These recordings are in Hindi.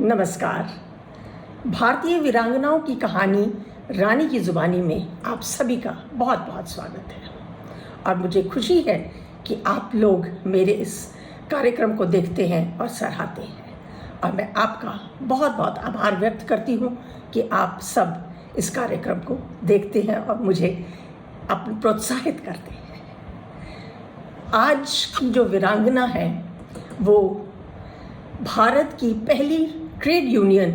नमस्कार। भारतीय वीरांगनाओं की कहानी रानी की ज़ुबानी में आप सभी का बहुत बहुत स्वागत है और मुझे खुशी है कि आप लोग मेरे इस कार्यक्रम को देखते हैं और सराहते हैं और मैं आपका बहुत बहुत आभार व्यक्त करती हूँ कि आप सब इस कार्यक्रम को देखते हैं और मुझे प्रोत्साहित करते हैं। आज की जो वीरांगना है वो भारत की पहली ट्रेड यूनियन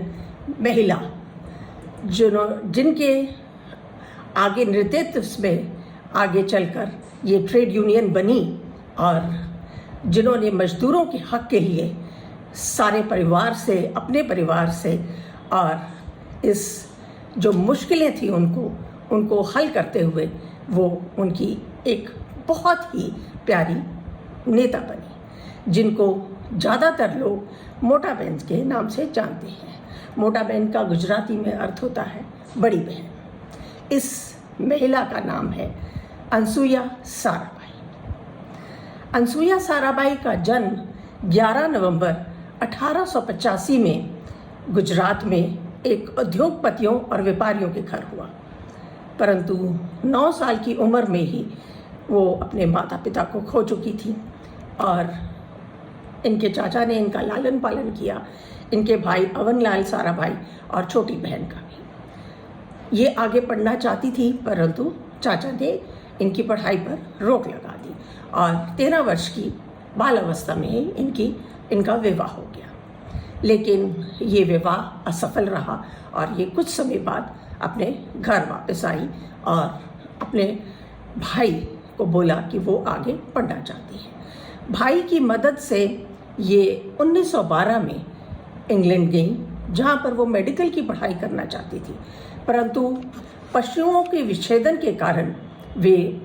महिला जिनके आगे नेतृत्व में आगे चलकर ये ट्रेड यूनियन बनी और जिन्होंने मजदूरों के हक के लिए सारे परिवार से, अपने परिवार से और इस जो मुश्किलें थी उनको हल करते हुए वो उनकी एक बहुत ही प्यारी नेता बनी, जिनको ज़्यादातर लोग मोटा बहन के नाम से जानते हैं। मोटा बहन का गुजराती में अर्थ होता है बड़ी बहन। इस महिला का नाम है अनसुईया साराभाई। अनसुईया साराभाई का जन्म 11 नवंबर 1885 में गुजरात में एक उद्योगपतियों और व्यापारियों के घर हुआ, परंतु 9 साल की उम्र में ही वो अपने माता पिता को खो चुकी थी और इनके चाचा ने इनका लालन पालन किया, इनके भाई अवनलाल साराभाई और छोटी बहन का भी। ये आगे पढ़ना चाहती थी परंतु चाचा ने इनकी पढ़ाई पर रोक लगा दी और 13 वर्ष की बाल अवस्था में ही इनका विवाह हो गया। लेकिन ये विवाह असफल रहा और ये कुछ समय बाद अपने घर वापस आई और अपने भाई को बोला कि वो आगे पढ़ना चाहती है। भाई की मदद से ये 1912 में इंग्लैंड गई, जहाँ पर वो मेडिकल की पढ़ाई करना चाहती थी, परंतु पशुओं के विच्छेदन के कारण वे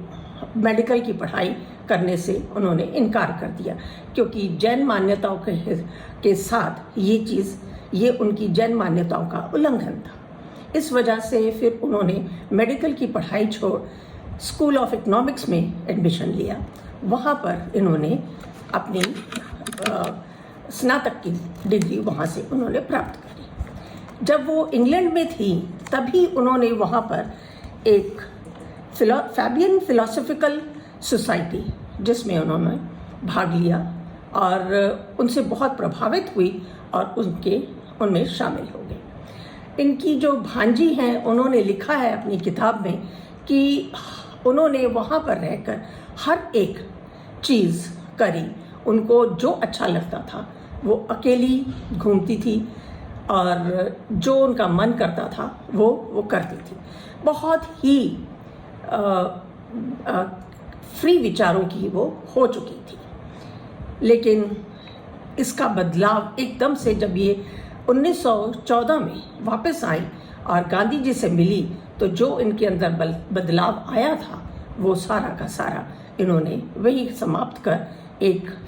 मेडिकल की पढ़ाई करने से उन्होंने इनकार कर दिया, क्योंकि जैन मान्यताओं के साथ ये उनकी जैन मान्यताओं का उल्लंघन था। इस वजह से फिर उन्होंने मेडिकल की पढ़ाई छोड़ स्कूल ऑफ इकोनॉमिक्स में एडमिशन लिया। वहाँ पर इन्होंने अपनी स्नातक की डिग्री वहाँ से उन्होंने प्राप्त करी। जब वो इंग्लैंड में थी तभी उन्होंने वहाँ पर एक फैबियन फिलोसॉफिकल सोसाइटी जिसमें उन्होंने भाग लिया और उनसे बहुत प्रभावित हुई और उनमें शामिल हो गए। इनकी जो भांजी हैं उन्होंने लिखा है अपनी किताब में कि उन्होंने वहाँ पर रहकर हर एक चीज़ करी, उनको जो अच्छा लगता था वो अकेली घूमती थी और जो उनका मन करता था वो करती थी। बहुत ही फ्री विचारों की वो हो चुकी थी। लेकिन इसका बदलाव एकदम से जब ये 1914 में वापस आई और गांधी जी से मिली तो जो इनके अंदर बदलाव आया था वो सारा का सारा इन्होंने वही समाप्त कर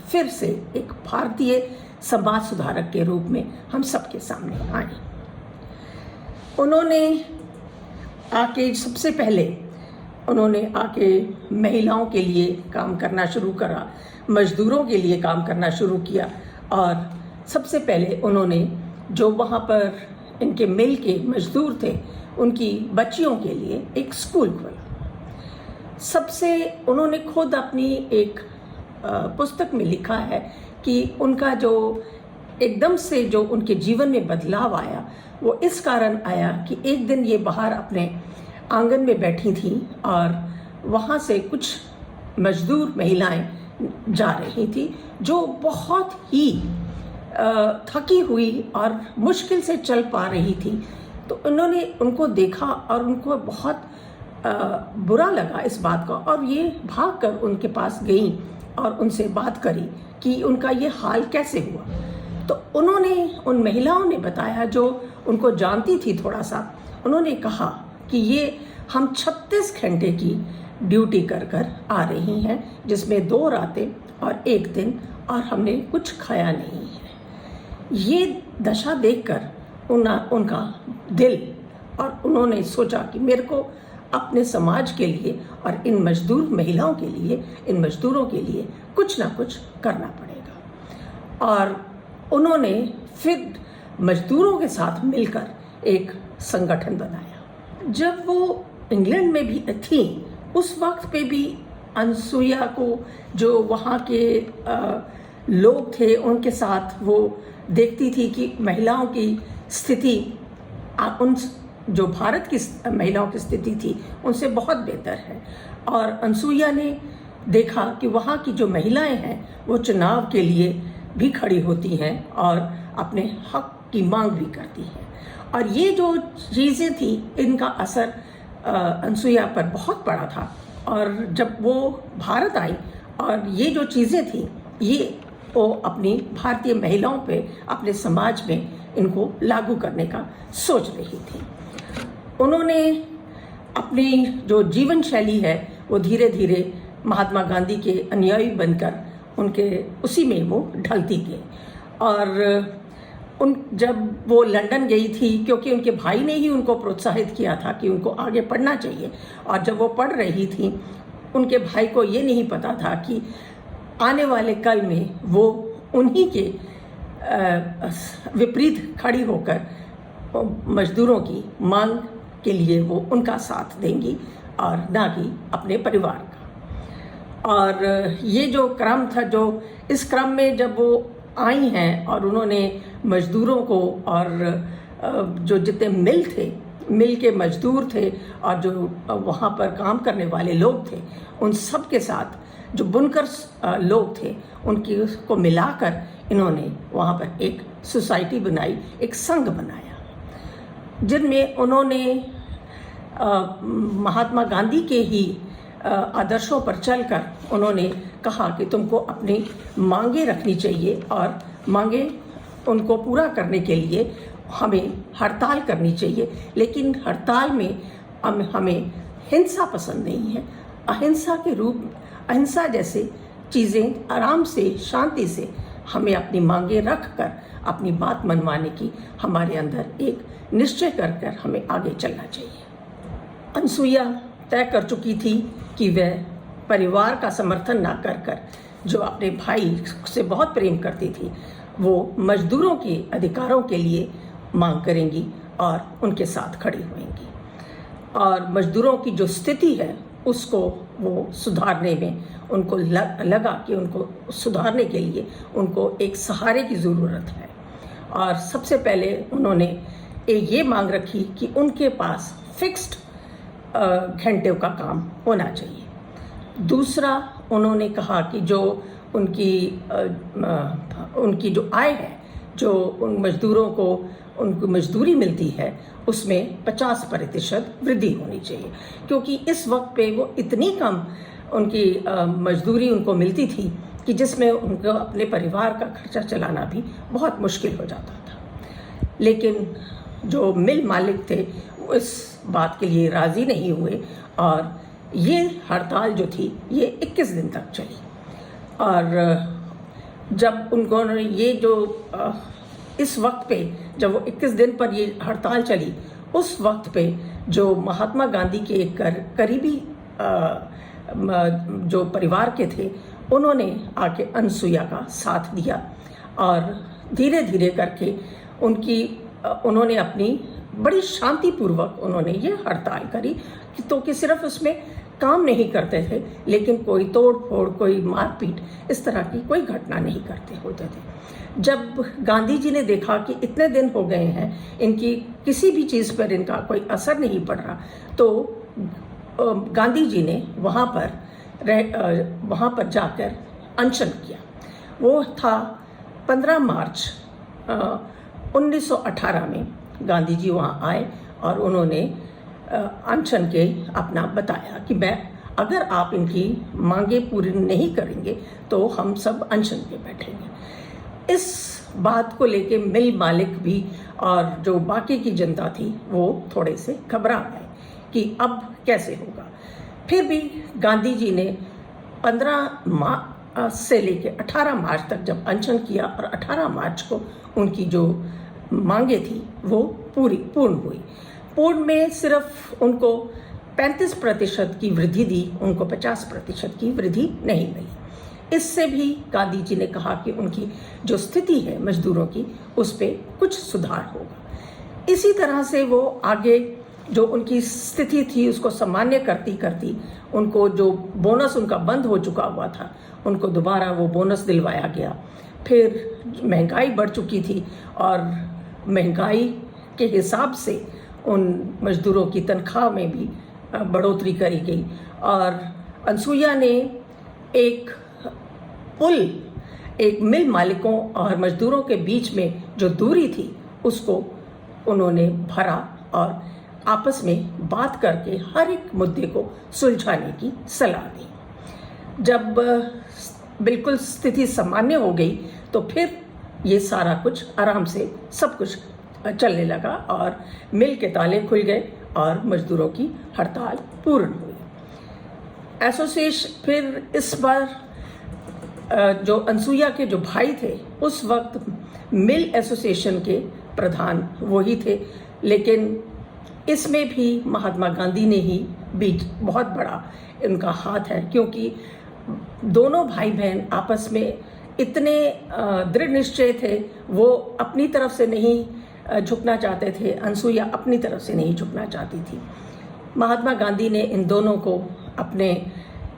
फिर से एक भारतीय समाज सुधारक के रूप में हम सबके सामने आए। उन्होंने सबसे पहले महिलाओं के लिए काम करना शुरू करा, मजदूरों के लिए काम करना शुरू किया और सबसे पहले उन्होंने जो वहाँ पर इनके मिल के मजदूर थे उनकी बच्चियों के लिए एक स्कूल खोला। उन्होंने खुद अपनी एक पुस्तक में लिखा है कि उनका जो एकदम से जो उनके जीवन में बदलाव आया वो इस कारण आया कि एक दिन ये बाहर अपने आंगन में बैठी थी और वहाँ से कुछ मजदूर महिलाएं जा रही थी जो बहुत ही थकी हुई और मुश्किल से चल पा रही थी। तो उन्होंने उनको देखा और उनको बहुत बुरा लगा इस बात का और ये भागकर उनके पास गई और उनसे बात करी कि उनका ये हाल कैसे हुआ। तो उन महिलाओं ने बताया जो उनको जानती थी थोड़ा सा, उन्होंने कहा कि ये हम 36 घंटे की ड्यूटी कर आ रही हैं, जिसमें 2 रातें और 1 दिन, और हमने कुछ खाया नहीं है। ये दशा देखकर उनका दिल, और उन्होंने सोचा कि मेरे को अपने समाज के लिए और इन मजदूर महिलाओं के लिए, इन मजदूरों के लिए कुछ ना कुछ करना पड़ेगा। और उन्होंने फिर मजदूरों के साथ मिलकर एक संगठन बनाया। जब वो इंग्लैंड में भी थी उस वक्त पे भी अनसुईया को जो वहाँ के लोग थे उनके साथ वो देखती थी कि महिलाओं की स्थिति उन जो भारत की महिलाओं की स्थिति थी उनसे बहुत बेहतर है। और अनसुईया ने देखा कि वहाँ की जो महिलाएं हैं वो चुनाव के लिए भी खड़ी होती हैं और अपने हक की मांग भी करती हैं। और ये जो चीज़ें थी इनका असर अनसुईया पर बहुत पड़ा था। और जब वो भारत आई और ये जो चीज़ें थी ये वो अपनी भारतीय महिलाओं पे अपने समाज में इनको लागू करने का सोच रही थी। उन्होंने अपनी जो जीवन शैली है वो धीरे धीरे महात्मा गांधी के अनुयायी बनकर उनके उसी में वो ढलती गई। और जब वो लंदन गई थी क्योंकि उनके भाई ने ही उनको प्रोत्साहित किया था कि उनको आगे पढ़ना चाहिए, और जब वो पढ़ रही थी उनके भाई को ये नहीं पता था कि आने वाले कल में वो उन्हीं के विपरीत खड़ी होकर मजदूरों की मांग के लिए वो उनका साथ देंगी और ना कि अपने परिवार का। और ये जो क्रम था, जो इस क्रम में जब वो आई हैं और उन्होंने मजदूरों को और जो जितने मिल के मजदूर थे और जो वहाँ पर काम करने वाले लोग थे उन सब के साथ जो बुनकर लोग थे उनकी को मिलाकर इन्होंने वहाँ पर एक सोसाइटी बनाई, एक संघ बनाया, जिनमें उन्होंने महात्मा गांधी के ही आदर्शों पर चलकर उन्होंने कहा कि तुमको अपनी मांगे रखनी चाहिए और मांगे उनको पूरा करने के लिए हमें हड़ताल करनी चाहिए, लेकिन हड़ताल में हमें हिंसा पसंद नहीं है। अहिंसा जैसे चीज़ें आराम से शांति से हमें अपनी मांगे रख कर अपनी बात मनवाने की हमारे अंदर एक निश्चय कर हमें आगे चलना चाहिए। अनसुईया तय कर चुकी थी कि वह परिवार का समर्थन ना कर जो अपने भाई से बहुत प्रेम करती थी वो मजदूरों के अधिकारों के लिए मांग करेंगी और उनके साथ खड़ी होंगी, और मजदूरों की जो स्थिति है उसको वो सुधारने में उनको लगा कि उनको सुधारने के लिए उनको एक सहारे की ज़रूरत है। और सबसे पहले उन्होंने ये मांग रखी कि उनके पास फिक्स्ड घंटों का काम होना चाहिए। दूसरा उन्होंने कहा कि जो उनकी जो आय है, जो उन मजदूरों को उनको मजदूरी मिलती है उसमें 50% वृद्धि होनी चाहिए, क्योंकि इस वक्त पे वो इतनी कम उनकी मजदूरी उनको मिलती थी कि जिसमें उनको अपने परिवार का खर्चा चलाना भी बहुत मुश्किल हो जाता था। लेकिन जो मिल मालिक थे वो इस बात के लिए राज़ी नहीं हुए और ये हड़ताल जो थी ये 21 दिन तक चली। और जब उनको ये जो इस वक्त पे जब वो 21 दिन पर ये हड़ताल चली उस वक्त पे जो महात्मा गांधी के एक करीबी जो परिवार के थे उन्होंने आके अनसुईया का साथ दिया और धीरे धीरे करके उन्होंने अपनी बड़ी शांतिपूर्वक उन्होंने ये हड़ताल करी तो कि सिर्फ उसमें काम नहीं करते थे लेकिन कोई तोड़ फोड़, कोई मारपीट इस तरह की कोई घटना नहीं करते होते थे। जब गांधी जी ने देखा कि इतने दिन हो गए हैं इनकी किसी भी चीज़ पर इनका कोई असर नहीं पड़ रहा तो गांधी जी ने वहाँ पर जाकर अनशन किया। वो था 15 मार्च 1918 में गांधी जी वहाँ आए और उन्होंने अनशन के अपना बताया कि अगर आप इनकी मांगे पूरी नहीं करेंगे तो हम सब अनशन पे बैठेंगे। इस बात को लेके मिल मालिक भी और जो बाकी की जनता थी वो थोड़े से घबरा गए कि अब कैसे होगा। फिर भी गांधी जी ने 15 मार्च से लेके 18 मार्च तक जब अनशन किया और 18 मार्च को उनकी जो मांगे थी वो पूर्ण हुई। पूर्ण में सिर्फ उनको 35% की वृद्धि दी, उनको 50% की वृद्धि नहीं मिली। इससे भी गांधी जी ने कहा कि उनकी जो स्थिति है मजदूरों की, उस पर कुछ सुधार होगा। इसी तरह से वो आगे जो उनकी स्थिति थी उसको सामान्य करती करती उनको जो बोनस उनका बंद हो चुका हुआ था, उनको दोबारा वो बोनस दिलवाया गया। फिर महंगाई बढ़ चुकी थी और महंगाई के हिसाब से उन मजदूरों की तनख्वाह में भी बढ़ोतरी करी गई। और अनसुईया ने एक पुल, एक मिल मालिकों और मजदूरों के बीच में जो दूरी थी उसको उन्होंने भरा और आपस में बात करके हर एक मुद्दे को सुलझाने की सलाह दी। जब बिल्कुल स्थिति सामान्य हो गई तो फिर ये सारा कुछ आराम से सब कुछ चलने लगा और मिल के ताले खुल गए और मजदूरों की हड़ताल पूर्ण हुई। एसोसिएशन फिर इस बार जो अनसुईया के जो भाई थे उस वक्त मिल एसोसिएशन के प्रधान वही थे, लेकिन इसमें भी महात्मा गांधी ने ही बीच बहुत बड़ा इनका हाथ है, क्योंकि दोनों भाई बहन आपस में इतने दृढ़ निश्चय थे। वो अपनी तरफ से नहीं झुकना चाहते थे, अनसुईया अपनी तरफ से नहीं झुकना चाहती थी। महात्मा गांधी ने इन दोनों को अपने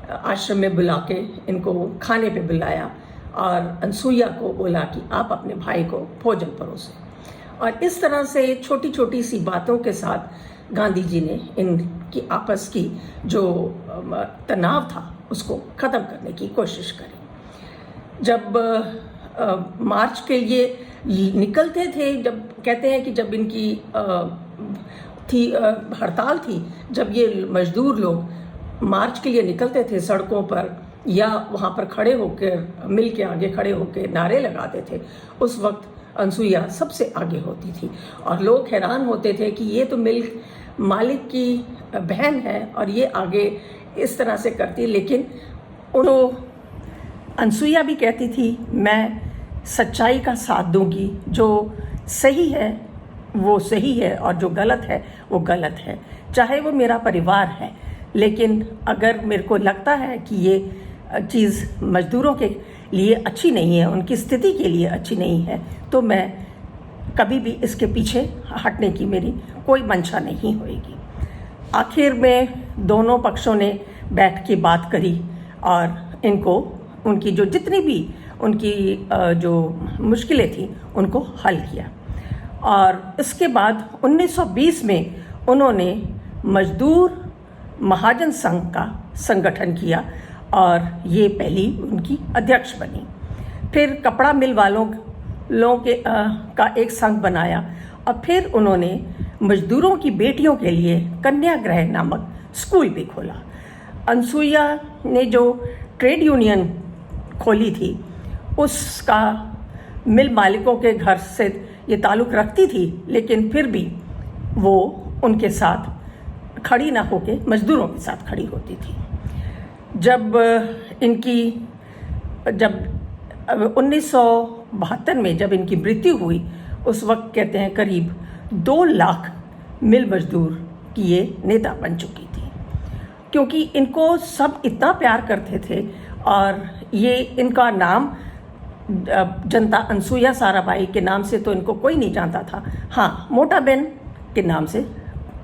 आश्रम में बुला के इनको खाने पे बुलाया और अनसुईया को बोला कि आप अपने भाई को भोजन परोसें। और इस तरह से छोटी छोटी सी बातों के साथ गांधी जी ने इनकी आपस की जो तनाव था उसको ख़त्म करने की कोशिश करी। जब मार्च के लिए निकलते थे, जब कहते हैं कि जब इनकी हड़ताल थी, जब ये मजदूर लोग मार्च के लिए निकलते थे सड़कों पर या वहाँ पर खड़े होकर मिल के आगे खड़े होकर नारे लगाते थे, उस वक्त अनसुईया सबसे आगे होती थी और लोग हैरान होते थे कि ये तो मिल मालिक की बहन है और ये आगे इस तरह से करती। लेकिन अनसुईया भी कहती थी, मैं सच्चाई का साथ दूंगी, जो सही है वो सही है और जो गलत है वो गलत है, चाहे वो मेरा परिवार है। लेकिन अगर मेरे को लगता है कि ये चीज़ मजदूरों के लिए अच्छी नहीं है, उनकी स्थिति के लिए अच्छी नहीं है, तो मैं कभी भी इसके पीछे हटने की मेरी कोई मंशा नहीं होएगी। आखिर में दोनों पक्षों ने बैठ के बात करी और इनको उनकी जो जितनी भी उनकी जो मुश्किलें थी उनको हल किया। और इसके बाद 1920 में उन्होंने मजदूर महाजन संघ का संगठन किया और ये पहली उनकी अध्यक्ष बनी। फिर कपड़ा मिल वालों का एक संघ बनाया और फिर उन्होंने मजदूरों की बेटियों के लिए कन्यागृह नामक स्कूल भी खोला। अनसुईया ने जो ट्रेड यूनियन खोली थी उसका मिल मालिकों के घर से ये ताल्लुक़ रखती थी, लेकिन फिर भी वो उनके साथ खड़ी ना होके मजदूरों के साथ खड़ी होती थी। जब 1972 में जब इनकी मृत्यु हुई, उस वक्त कहते हैं करीब 2 लाख मिल मजदूर की ये नेता बन चुकी थी, क्योंकि इनको सब इतना प्यार करते थे। और ये इनका नाम जनता अनसुईया साराभाई के नाम से तो इनको कोई नहीं जानता था, हाँ मोटा बहन के नाम से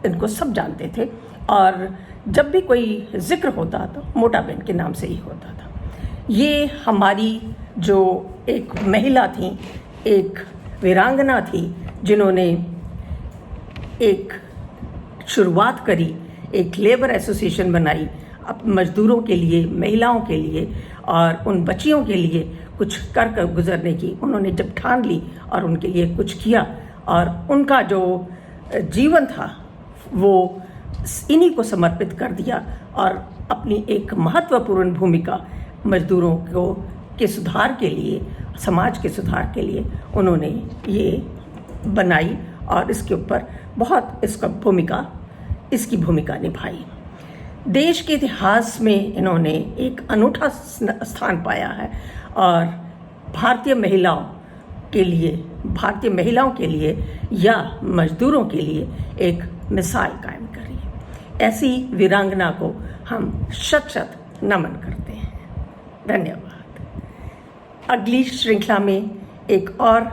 इनको सब जानते थे। और जब भी कोई जिक्र होता तो मोटा बहन के नाम से ही होता था। ये हमारी जो एक महिला थी, एक वीरांगना थी, जिन्होंने एक शुरुआत करी, एक लेबर एसोसिएशन बनाई मजदूरों के लिए, महिलाओं के लिए और उन बच्चियों के लिए कुछ कर गुजरने की उन्होंने जब ठान ली और उनके लिए कुछ किया। और उनका जो जीवन था वो इन्हीं को समर्पित कर दिया और अपनी एक महत्वपूर्ण भूमिका मजदूरों के सुधार के लिए, समाज के सुधार के लिए उन्होंने ये बनाई और इसके ऊपर बहुत इसकी भूमिका निभाई। देश के इतिहास में इन्होंने एक अनूठा स्थान पाया है और भारतीय महिलाओं के लिए या मजदूरों के लिए एक मिसाल कायम करी है। ऐसी वीरांगना को हम शत शत नमन करते हैं। धन्यवाद। अगली श्रृंखला में एक और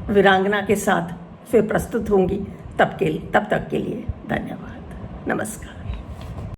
वीरांगना के साथ फिर प्रस्तुत होंगी। तब तक के लिए धन्यवाद, नमस्कार।